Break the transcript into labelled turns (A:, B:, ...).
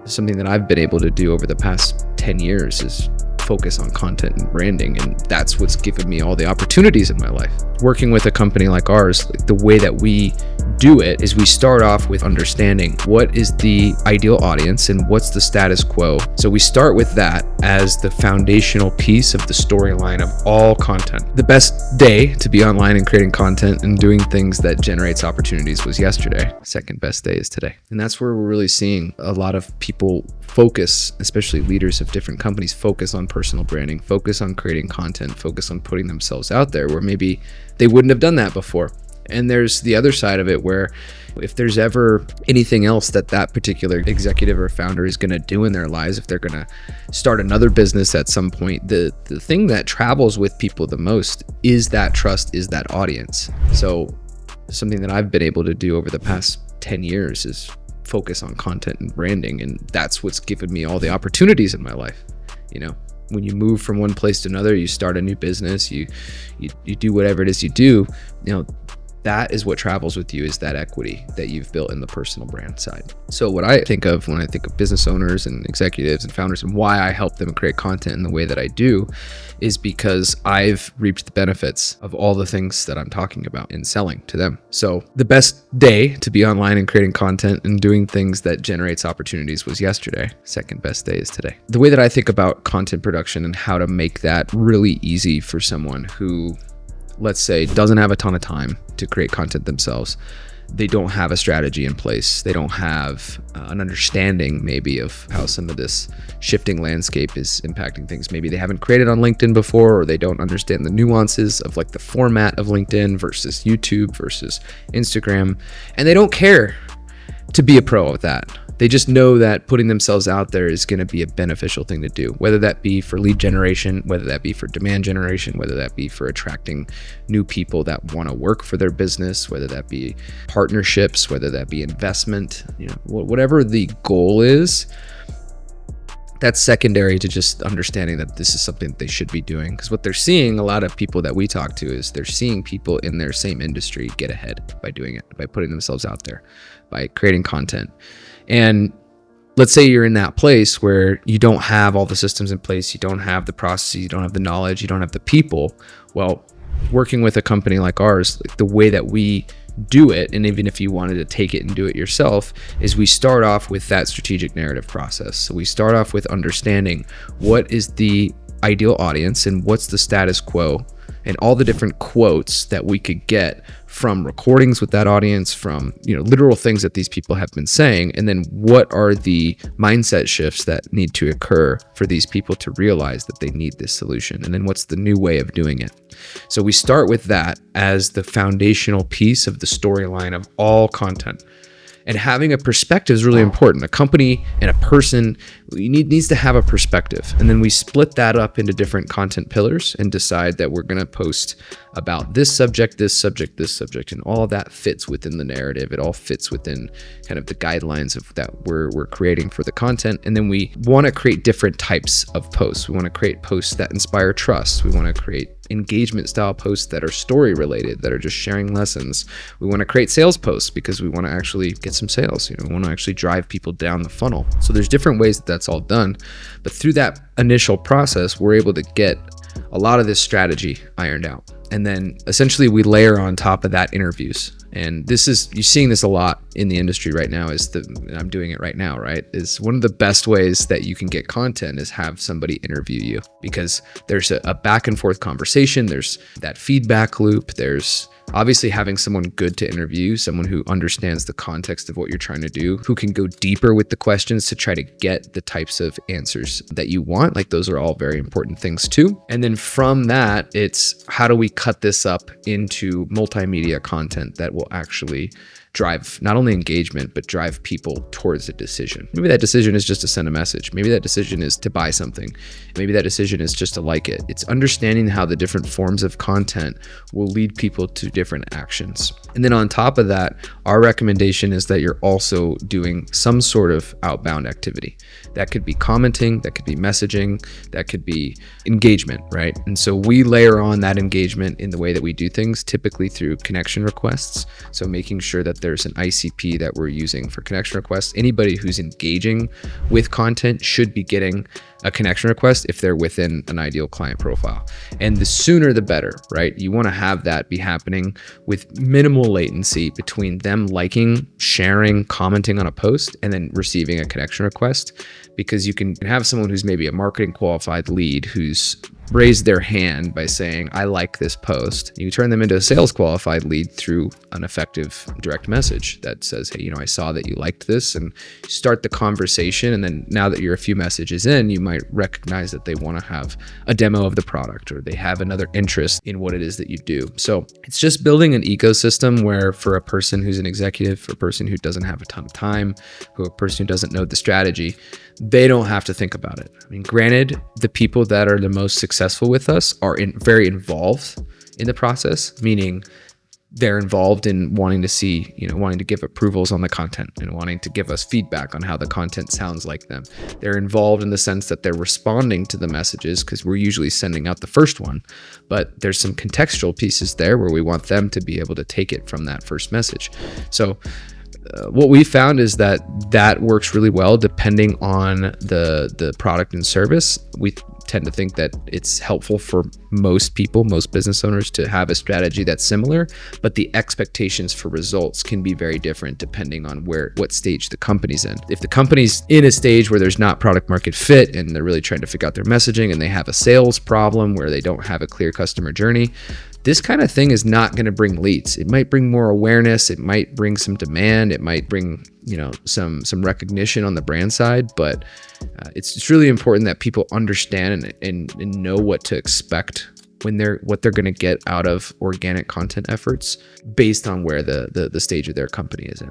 A: Something that I've been able to do over the past 10 years is focus on content and branding, and that's what's given me all the opportunities in my life. Working with a company like ours, the way that we do it is we start off with understanding what is the ideal audience and what's the status quo. So we start with that as the foundational piece of the storyline of all content. The best day to be online and creating content and doing things that generates opportunities was yesterday. Second best day is today. And that's where we're really seeing a lot of people focus, especially leaders of different companies, focus on personal branding, focus on creating content, focus on putting themselves out there where maybe they wouldn't have done that before. And there's the other side of it where if there's ever anything else that particular executive or founder is going to do in their lives, if they're going to start another business at some point, the thing that travels with people the most is that trust, is that audience. So something that I've been able to do over the past 10 years is focus on content and branding. And that's what's given me all the opportunities in my life. You know, when you move from one place to another, you start a new business, you do whatever it is you do, you know, that is what travels with you, is that equity that you've built in the personal brand side. So what I think of when I think of business owners and executives and founders and why I help them create content in the way that I do is because I've reaped the benefits of all the things that I'm talking about in selling to them. So the best day to be online and creating content and doing things that generates opportunities was yesterday. Second best day is today. The way that I think about content production and how to make that really easy for someone who, let's say, doesn't have a ton of time to create content themselves. They don't have a strategy in place. They don't have an understanding maybe of how some of this shifting landscape is impacting things. Maybe they haven't created on LinkedIn before, or they don't understand the nuances of like the format of LinkedIn versus YouTube versus Instagram. And they don't care to be a pro at that. They just know that putting themselves out there is going to be a beneficial thing to do, whether that be for lead generation, whether that be for demand generation, whether that be for attracting new people that want to work for their business, whether that be partnerships, whether that be investment, you know, whatever the goal is. That's secondary to just understanding that this is something that they should be doing. Because what they're seeing, a lot of people that we talk to, is they're seeing people in their same industry get ahead by doing it, by putting themselves out there, by creating content. And let's say you're in that place where you don't have all the systems in place, you don't have the processes, you don't have the knowledge, you don't have the people. Well, working with a company like ours, like the way that we do it, and even if you wanted to take it and do it yourself, is we start off with that strategic narrative process. So we start off with understanding what is the ideal audience and what's the status quo, and all the different quotes that we could get from recordings with that audience, from, you know, literal things that these people have been saying, and then what are the mindset shifts that need to occur for these people to realize that they need this solution, and then what's the new way of doing it. So we start with that as the foundational piece of the storyline of all content. And having a perspective is really important. A company and a person needs to have a perspective. And then we split that up into different content pillars and decide that we're going to post about this subject, this subject, this subject. And all of that fits within the narrative. It all fits within kind of the guidelines of that we're creating for the content. And then we want to create different types of posts. We want to create posts that inspire trust. We want to create engagement style posts that are story related, that are just sharing lessons. We want to create sales posts because we want to actually get some sales. You know, we want to actually drive people down the funnel. So there's different ways that that's all done. But through that initial process, we're able to get a lot of this strategy ironed out. And then essentially we layer on top of that interviews. And this is, you're seeing this a lot in the industry right now, and I'm doing it right now, right? Is one of the best ways that you can get content is have somebody interview you, because there's a back and forth conversation. There's that feedback loop. There's obviously having someone good to interview, someone who understands the context of what you're trying to do, who can go deeper with the questions to try to get the types of answers that you want. Like, those are all very important things too. And then from that, it's how do we cut this up into multimedia content that will actually drive not only engagement, but drive people towards a decision. Maybe that decision is just to send a message. Maybe that decision is to buy something. Maybe that decision is just to like it. It's understanding how the different forms of content will lead people to different actions. And then on top of that, our recommendation is that you're also doing some sort of outbound activity. That could be commenting, that could be messaging, that could be engagement, right? And so we layer on that engagement in the way that we do things, typically through connection requests. So making sure that there's an ICP that we're using for connection requests. Anybody who's engaging with content should be getting a connection request if they're within an ideal client profile. And the sooner the better, right? You want to have that be happening with minimal latency between them liking, sharing, commenting on a post, and then receiving a connection request, because you can have someone who's maybe a marketing qualified lead who's raised their hand by saying, I like this post. You turn them into a sales qualified lead through an effective direct message that says, hey, I saw that you liked this, and start the conversation. And then now that you're a few messages in, you might recognize that they want to have a demo of the product, or they have another interest in what it is that you do. So it's just building an ecosystem where, for a person who's an executive, for a person who doesn't have a ton of time, for a person who doesn't know the strategy, they don't have to think about it. I mean, granted, the people that are the most successful with us are very involved in the process, meaning they're involved in wanting to see, wanting to give approvals on the content and wanting to give us feedback on how the content sounds like them. They're involved in the sense that they're responding to the messages, because we're usually sending out the first one, but there's some contextual pieces there where we want them to be able to take it from that first message. So what we found is that works really well depending on the product and service. We tend to think that it's helpful for most people, most business owners, to have a strategy that's similar, but the expectations for results can be very different depending on what stage the company's in. If the company's in a stage where there's not product market fit and they're really trying to figure out their messaging, and they have a sales problem where they don't have a clear customer journey, this kind of thing is not going to bring leads. It might bring more awareness. It might bring some demand. It might bring, some recognition on the brand side. But it's really important that people understand and know what to expect what they're going to get out of organic content efforts based on where the stage of their company is in.